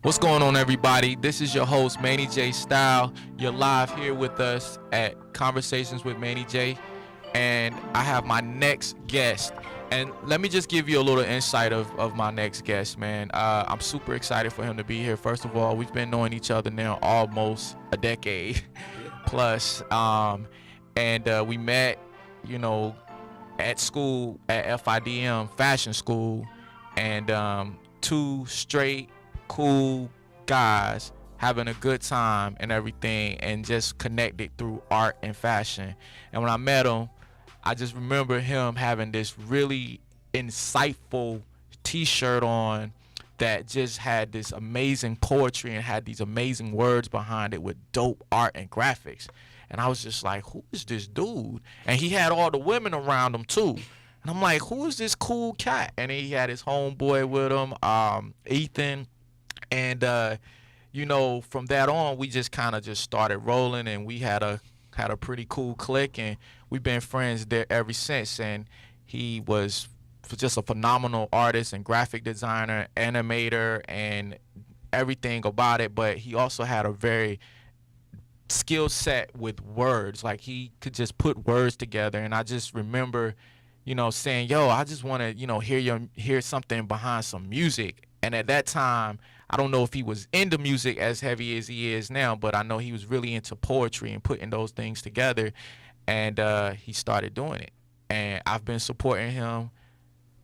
What's going on, everybody? This is your host, Manny J. Style. You're live here with us at Conversations with Manny J. And I have my next guest. And let me just give you a little insight of my next guest, man. I'm super excited for him to be here. First of all, we've been knowing each other now almost a decade plus. And we met, you know, at school at FIDM Fashion School. And two straight cool guys having a good time and everything, and just connected through art and fashion. And when I met him, I just remember him having this really insightful t-shirt on that just had this amazing poetry and had these amazing words behind it with dope art and graphics. And I was just like, who is this dude? And he had all the women around him too. And I'm like, who is this cool cat? And he had his homeboy with him, Ethan. And from that on, we just kind of just started rolling, and we had a pretty cool clique, and we've been friends there ever since. And he was just a phenomenal artist and graphic designer, animator, and everything about it. But he also had a very skill set with words. Like, he could just put words together. And I just remember, saying, yo, I just want to, hear something behind some music. And at that time, I don't know if he was into music as heavy as he is now, but I know he was really into poetry and putting those things together. And he started doing it. And I've been supporting him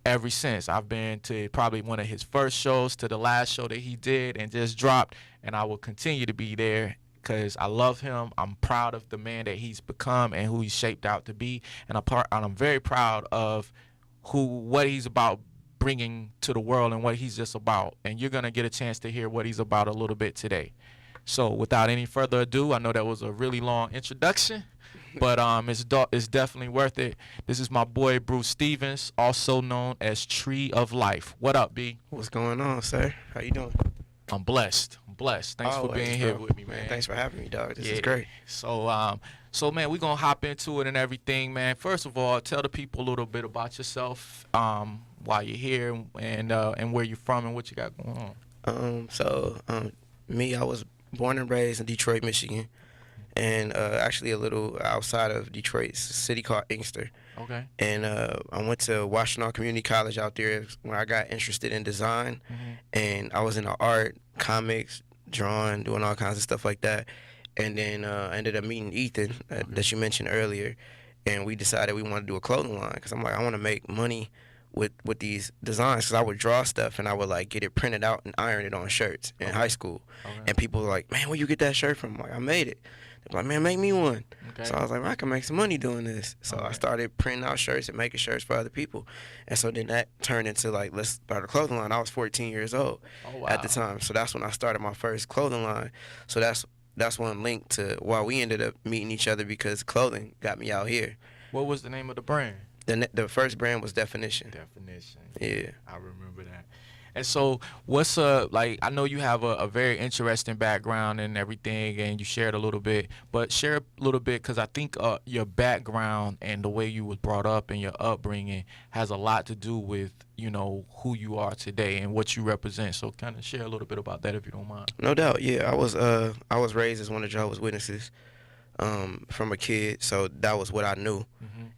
ever since. I've been to probably one of his first shows to the last show that he did and just dropped. And I will continue to be there because I love him. I'm proud of the man that he's become and who he's shaped out to be. And I'm very proud of what he's about bringing to the world and what he's just about. And you're going to get a chance to hear what he's about a little bit today. So without any further ado, I know that was a really long introduction, but it's definitely worth it. This is my boy Bruce Stevens, also known as Tree of Life. What up, B? What's going on, sir? How you doing? I'm blessed. Thanks for being here with me, man. Thanks for having me, dog. This is great. So man, we're going to hop into it and everything, man. First of all, tell the people a little bit about yourself, why you're here, and where you're from and what you got going on. Me, I was born and raised in Detroit, Michigan, and actually a little outside of Detroit, it's a city called Inkster. Okay. And I went to Washtenaw Community College out there where I got interested in design, and I was into art, comics, drawing, doing all kinds of stuff like that. And then I ended up meeting Ethan that you mentioned earlier, and we decided we wanted to do a clothing line because I'm like, I want to make money with these designs, because I would draw stuff and I would like get it printed out and iron it on shirts in high school. And people were like, man, where you get that shirt from? I'm like, I made it. They're like, man, make me one. So I was like, I can make some money doing this. So I started printing out shirts and making shirts for other people. And so then that turned into like, let's start a clothing line. I was 14 years old at the time. So that's when I started my first clothing line. So that's one link to why we ended up meeting each other, because clothing got me out here. What was the name of the brand? The first brand was Definition. Yeah. I remember that. And so what's like, I know you have a very interesting background and everything, and you shared a little bit, but share a little bit, because I think your background and the way you was brought up and your upbringing has a lot to do with, who you are today and what you represent. So kind of share a little bit about that if you don't mind. No doubt. Yeah, I was raised as one of Jehovah's Witnesses from a kid, so that was what I knew.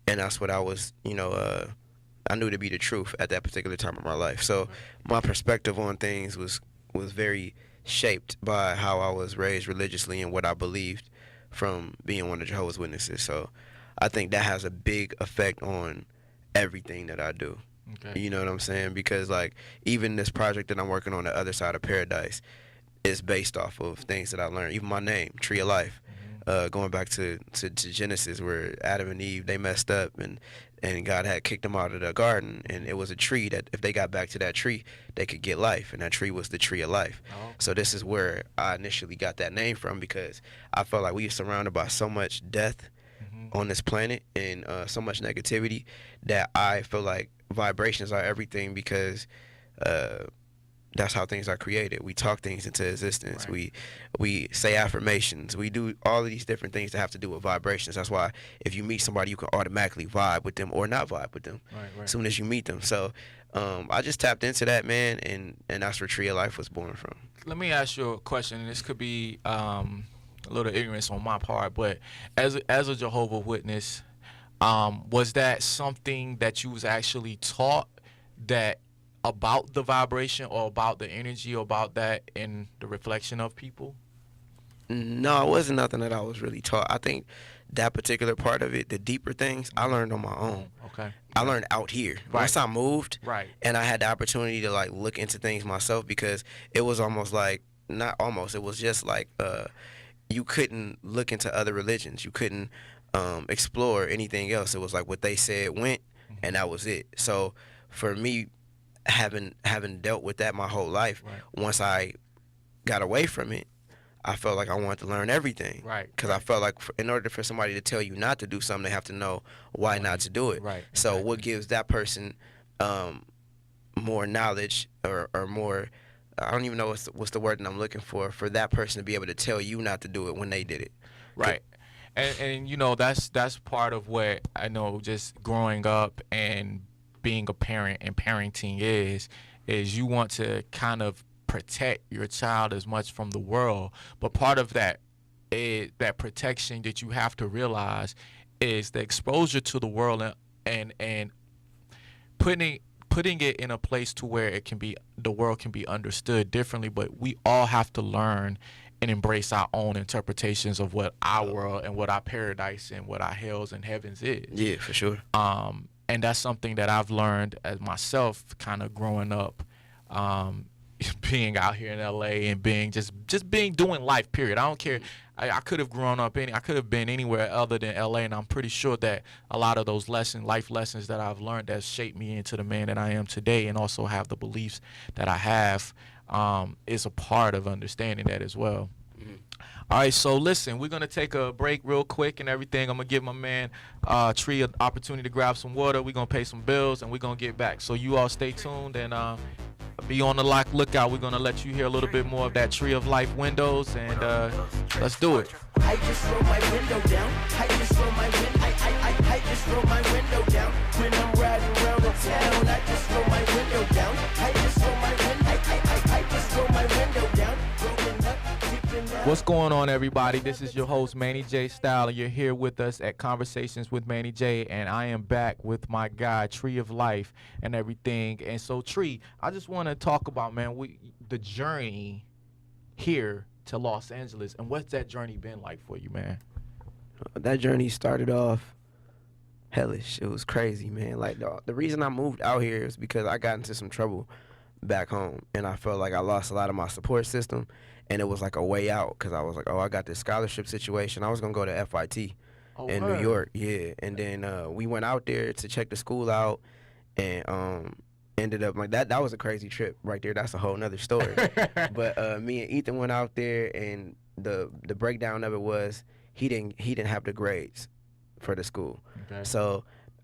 And that's what I was, I knew to be the truth at that particular time of my life. So my perspective on things was very shaped by how I was raised religiously and what I believed from being one of Jehovah's Witnesses. So I think that has a big effect on everything that I do. Okay. You know what I'm saying? Because like even this project that I'm working on, The Other Side of Paradise, is based off of things that I learned. Even my name, Tree of Life. Going back to Genesis, where Adam and Eve, they messed up, and God had kicked them out of the garden, and it was a tree that if they got back to that tree, they could get life, and that tree was the Tree of Life. So this is where I initially got that name from, because I felt like we were surrounded by so much death on this planet and so much negativity that I feel like vibrations are everything, because that's how things are created. We talk things into existence. Right. We say affirmations. We do all of these different things that have to do with vibrations. That's why if you meet somebody, you can automatically vibe with them or not vibe with them as soon as you meet them. So I just tapped into that, man, and that's where Tree of Life was born from. let me ask you a question, and this could be a little ignorance on my part, but as a Jehovah Witness, was that something that you was actually taught that about the vibration or about the energy or about that in the reflection of people? No, it wasn't nothing that I was really taught. I think that particular part of it, the deeper things, I learned on my own. Okay. I Yeah. learned out here. Right. Once I moved, Right. and I had the opportunity to like look into things myself, because it was almost like, not almost, it was just like you couldn't look into other religions. You couldn't explore anything else. It was like what they said went, and that was it. So for me, having dealt with that my whole life, Right. once I got away from it, I felt like I wanted to learn everything. Right. Because I felt like in order for somebody to tell you not to do something, they have to know why not to do it. Right. So Exactly. what gives that person more knowledge, or more, I don't even know what's the word that I'm looking for that person to be able to tell you not to do it when they did it. Right. And you know, that's part of what I know, just growing up and being a parent and parenting is you want to kind of protect your child as much from the world, but part of that is that protection that you have to realize is the exposure to the world, and putting it in a place to where it can be, the world can be understood differently, but we all have to learn and embrace our own interpretations of what our world and what our paradise and what our hells and heavens is. Yeah, for sure. And that's something that I've learned as myself, kind of growing up, being out here in LA and being just being doing life. Period. I don't care. I could have grown up I could have been anywhere other than LA, and I'm pretty sure that a lot of those life lessons that I've learned that shaped me into the man that I am today, and also have the beliefs that I have, is a part of understanding that as well. All right, so listen, we're going to take a break real quick and everything. I'm going to give my man Tree an opportunity to grab some water. We're going to pay some bills, and we're going to get back. So you all stay tuned and be on the lookout. We're going to let you hear a little bit more of that Tree of Life windows, and let's do it. I just roll my window down. I just roll my I just roll my window down. When I'm riding around the town, I just roll my window down. I just roll my I just roll my window down. Rolling up, keeping out. What's going on, everybody? This is your host, Manny J. Style, and you're here with us at Conversations with Manny J, and I am back with my guy, Tree of Life, and everything. And so, Tree, I just want to talk about, man, the journey here to Los Angeles, and what's that journey been like for you, man? That journey started off hellish. It was crazy, man. Like the reason I moved out here is because I got into some trouble back home, and I felt like I lost a lot of my support system, and it was like a way out, because I was like, oh, I got this scholarship situation. I was gonna go to FIT in New York, yeah. And then we went out there to check the school out, and ended up like that was a crazy trip right there. That's a whole nother story. But me and Ethan went out there, and the breakdown of it was he didn't have the grades for the school. Okay. So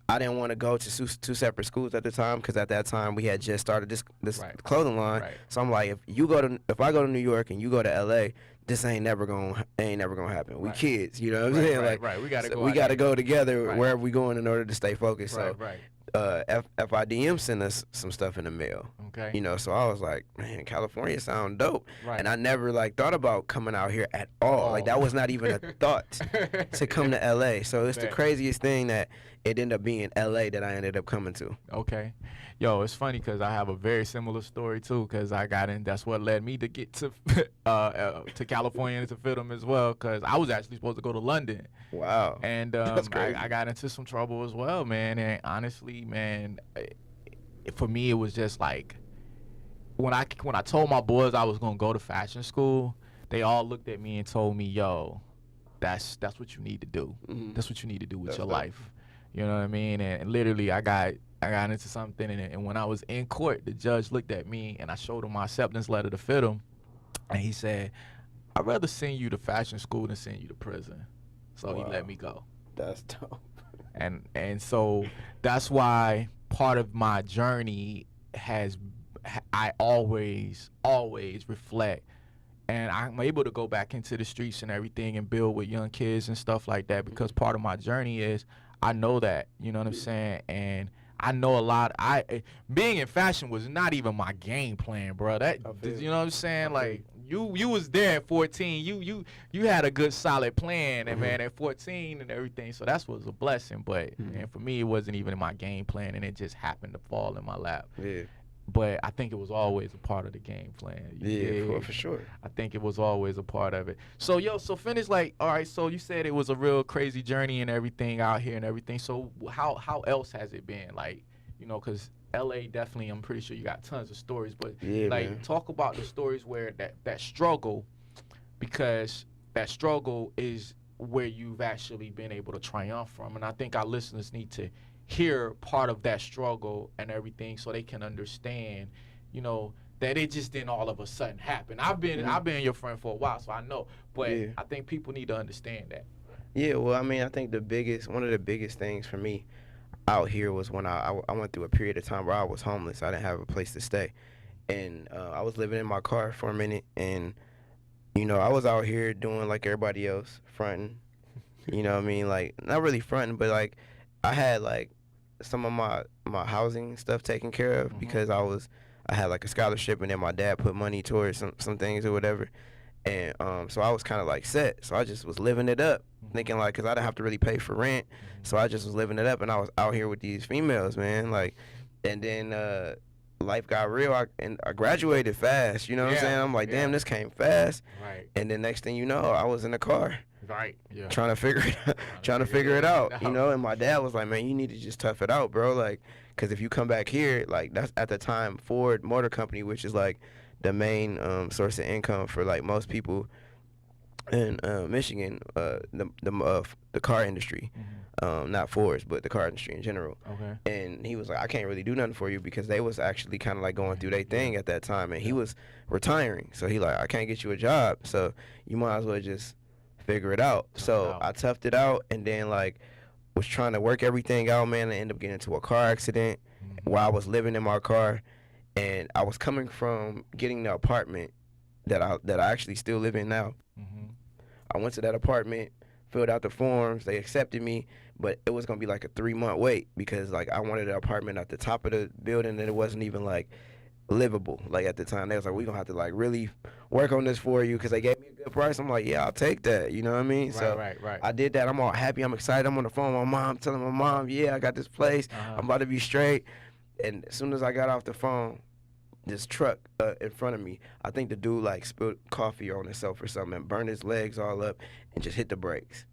I didn't want to go to two separate schools at the time, because at that time we had just started this Right. clothing line. Right. So I'm like, if I go to New York and you go to LA, this ain't never gonna happen. We Right. kids, you know what I'm saying? Right, Like, right. We gotta so go. we out gotta there. go together Right. wherever we going in order to stay focused. Right, So right. FIDM sent us some stuff in the mail. Okay. You know, so I was like, man, California sound dope. Right. And I never like thought about coming out here at all. Like that was not even a thought to come to LA. So it's the Man. craziest thing that it ended up being LA that I ended up coming to. Okay. Yo, it's funny because I have a very similar story too, because I got in. That's what led me to get to California and to film as well, because I was actually supposed to go to London, Wow. and That's crazy. I got into some trouble as well, man. And honestly, man, for me it was just like when I told my boys I was gonna go to fashion school, they all looked at me and told me, "Yo, that's what you need to do. Mhm. That's what you need to do with That's your dope. life." You know what I mean? And literally, I got into something, and when I was in court, the judge looked at me, and I showed him my acceptance letter to fit him, and he said, "I'd rather send you to fashion school than send you to prison." So he Wow. let me go. That's dope. And so that's why part of my journey I always reflect, and I'm able to go back into the streets and everything and build with young kids and stuff like that, because part of my journey is I know that, you know what I'm saying, and I know a lot. Being in fashion was not even my game plan, bro. That, I feel you know what I'm saying, I feel like you was there at 14. You had a good solid plan, and man, at 14 and everything. So that was a blessing. But and for me, it wasn't even in my game plan, and it just happened to fall in my lap. Yeah. But I think it was always a part of the game plan. Yeah, for sure. I think it was always a part of it. So so finish like, all right. So you said it was a real crazy journey and everything out here and everything. So how else has it been? Like, because LA definitely, I'm pretty sure you got tons of stories. But man. Talk about the stories where that struggle, because that struggle is where you've actually been able to triumph from. And I think our listeners need to hear part of that struggle and everything, so they can understand, that it just didn't all of a sudden happen. I've been your friend for a while, so I know. But I think people need to understand that. Yeah, well, I mean, I think one of the biggest things for me out here was when I went through a period of time where I was homeless. I didn't have a place to stay, and I was living in my car for a minute, and I was out here doing like everybody else, fronting. You know what I mean? Like, not really fronting, but like I had like some of my housing stuff taken care of because I had like a scholarship, and then my dad put money towards some things or whatever. And so I was kind of like set. So I just was living it up, thinking like, because I didn't have to really pay for rent. So I just was living it up, and I was out here with these females, man. Like, and then life got real, and I graduated fast. You know what I'm saying? I'm like, damn, this came fast. Right. And then next thing you know, I was in the car. Right. Yeah. Trying to figure it out. And my dad was like, man, you need to just tough it out, bro. Like, because if you come back here, like, that's at the time Ford Motor Company, which is like the main source of income for like most people in Michigan, the car industry, not Ford's, but the car industry in general. Okay. And he was like, I can't really do nothing for you because they was actually kind of like going through their thing at that time, and he was retiring, so he like, I can't get you a job, so you might as well just figure it out. So I toughed it out, and then like was trying to work everything out, man. I ended up getting into a car accident while I was living in my car, and I was coming from getting the apartment that I actually still live in now. I went to that apartment, filled out the forms, they accepted me, but it was gonna be like a 3-month wait because like I wanted an apartment at the top of the building, and it wasn't even like livable. Like at the time they was like, we gonna have to like really work on this for you, because they gave me a good price. I'm like, yeah, I'll take that, you know what I mean? Right. I did that. I'm all happy, I'm excited. I'm on the phone with my mom, telling my mom, yeah, I got this place, I'm about to be straight. And as soon as I got off the phone, this truck in front of me, I think the dude like spilled coffee on himself or something and burned his legs all up and just hit the brakes.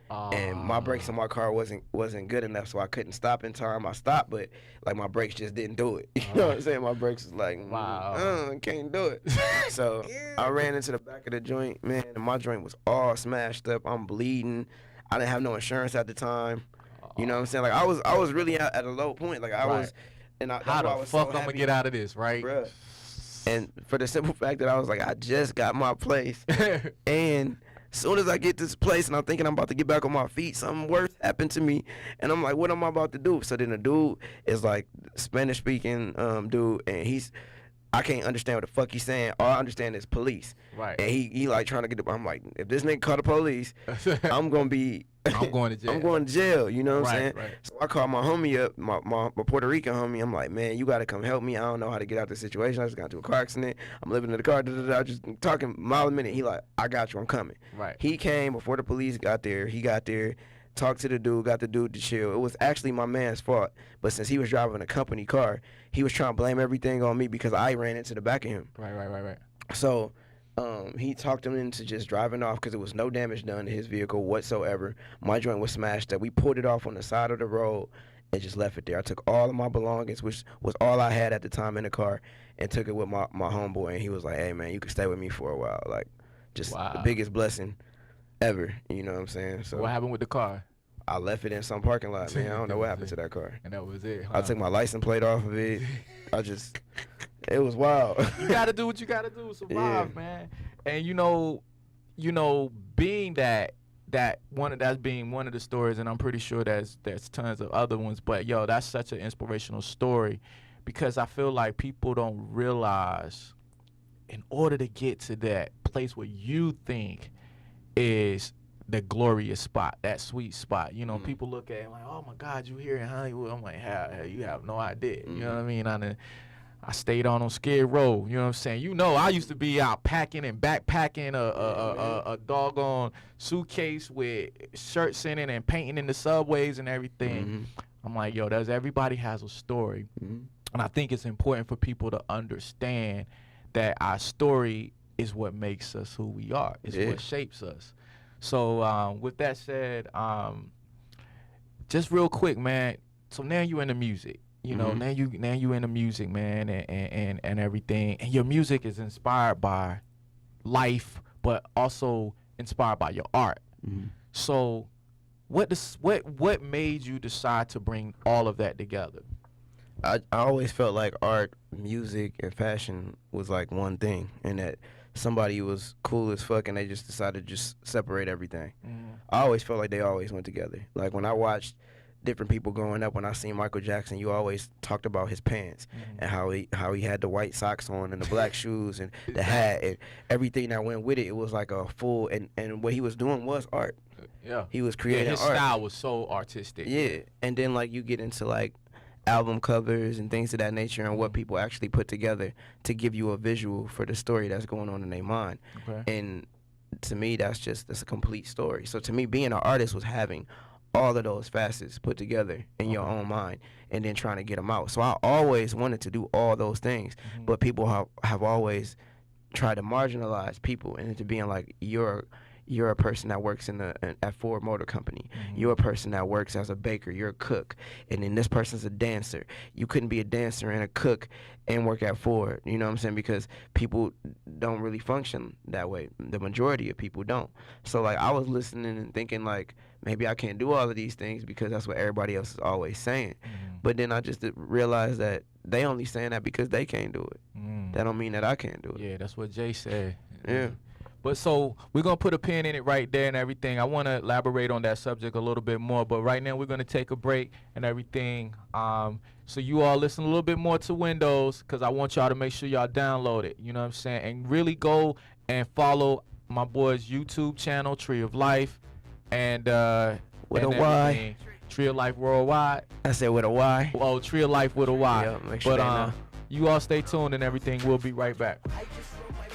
And my brakes on my car wasn't good enough, so I couldn't stop in time. I stopped, but like my brakes just didn't do it. You know what I'm saying? My brakes was like, can't do it. So I ran into the back of the joint, man, and my joint was all smashed up. I'm bleeding. I didn't have no insurance at the time. You know what I'm saying? Like I was really at a low point. Like I was, and how the fuck I'm gonna get out of this, right? Bruh. And for the simple fact that I was like, I just got my place, and soon as I get this place and I'm thinking I'm about to get back on my feet, something worse happened to me, and I'm like, what am I about to do? So then the dude is like Spanish speaking dude, and I can't understand what the fuck he's saying. All I understand is police. Right. And he like trying to get I'm like, if this nigga call the police, I'm going to jail. I'm going to jail, you know what I'm saying? Right. So I called my homie up, my Puerto Rican homie. I'm like, man, you got to come help me. I don't know how to get out of this situation. I just got into a car accident. I'm living in the car. Just talking mile a minute. He like, I got you. I'm coming. Right. He came before the police got there. He got there, talked to the dude, got the dude to chill. It was actually my man's fault. But since he was driving a company car, he was trying to blame everything on me because I ran into the back of him. Right. So he talked him into just driving off because there was no damage done to his vehicle whatsoever. My joint was smashed up. We pulled it off on the side of the road and just left it there. I took all of my belongings, which was all I had at the time in the car, and took it with my homeboy. And he was like, hey, man, you can stay with me for a while. Like, just the biggest blessing ever. You know what I'm saying? So what happened with the car? I left it in some parking lot, man. I don't know what happened to that car. And that was it, huh? I took my license plate off of it. It was wild. You gotta do what you gotta do, survive, man. And you know, being that's being one of the stories, and I'm pretty sure there's tons of other ones. But yo, that's such an inspirational story, because I feel like people don't realize, in order to get to that place where you think is the glorious spot, that sweet spot, people look at it like, oh my God, you here in Hollywood? I'm like, hell, you have no idea. You know what I mean? I stayed on Skid Row. You know what I'm saying? You know, I used to be out packing and backpacking a doggone suitcase with shirts in it and painting in the subways and everything. I'm like, yo, everybody has a story. And I think it's important for people to understand that our story is what makes us who we are. It's what shapes us. So with that said, just real quick, man. So now you into music. You know, now you into music, man, and everything. And your music is inspired by life, but also inspired by your art. So what made you decide to bring all of that together? I always felt like art, music, and fashion was like one thing, and that somebody was cool as fuck and they just decided to just separate everything. I always felt like they always went together. Like when I watched different people growing up, when I seen Michael Jackson, you always talked about his pants and how he had the white socks on and the black shoes and the hat and everything that went with it. It was like a full, and what he was doing was art. Yeah. He was creating his art. style was so artistic. Yeah. And then like you get into like album covers and things of that nature and what people actually put together to give you a visual for the story that's going on in their mind. And to me, that's a complete story. So to me, being an artist was having all of those facets put together in your own mind and then trying to get them out. So I always wanted to do all those things, but people have always tried to marginalize people into being like, you're a person that works at Ford Motor Company. You're a person that works as a baker. You're a cook. And then this person's a dancer. You couldn't be a dancer and a cook and work at Ford. You know what I'm saying? Because people don't really function that way. The majority of people don't. So, like, I was listening and thinking, like, maybe I can't do all of these things because that's what everybody else is always saying. But then I just realized that they only saying that because they can't do it. That don't mean that I can't do it. Yeah, that's what Jay said. Yeah. But so we're going to put a pin in it right there and everything. I want to elaborate on that subject a little bit more, but right now we're going to take a break and everything. So you all listen a little bit more to Windows because I want y'all to make sure y'all download it, you know what I'm saying? And really go and follow my boy's YouTube channel, Tree of Life, and with and a Y. Tree of Life Worldwide. I said with a Y. Oh, Tree of Life with a Y. Yeah, make sure they know. You all stay tuned and everything. We'll be right back. I just wrote my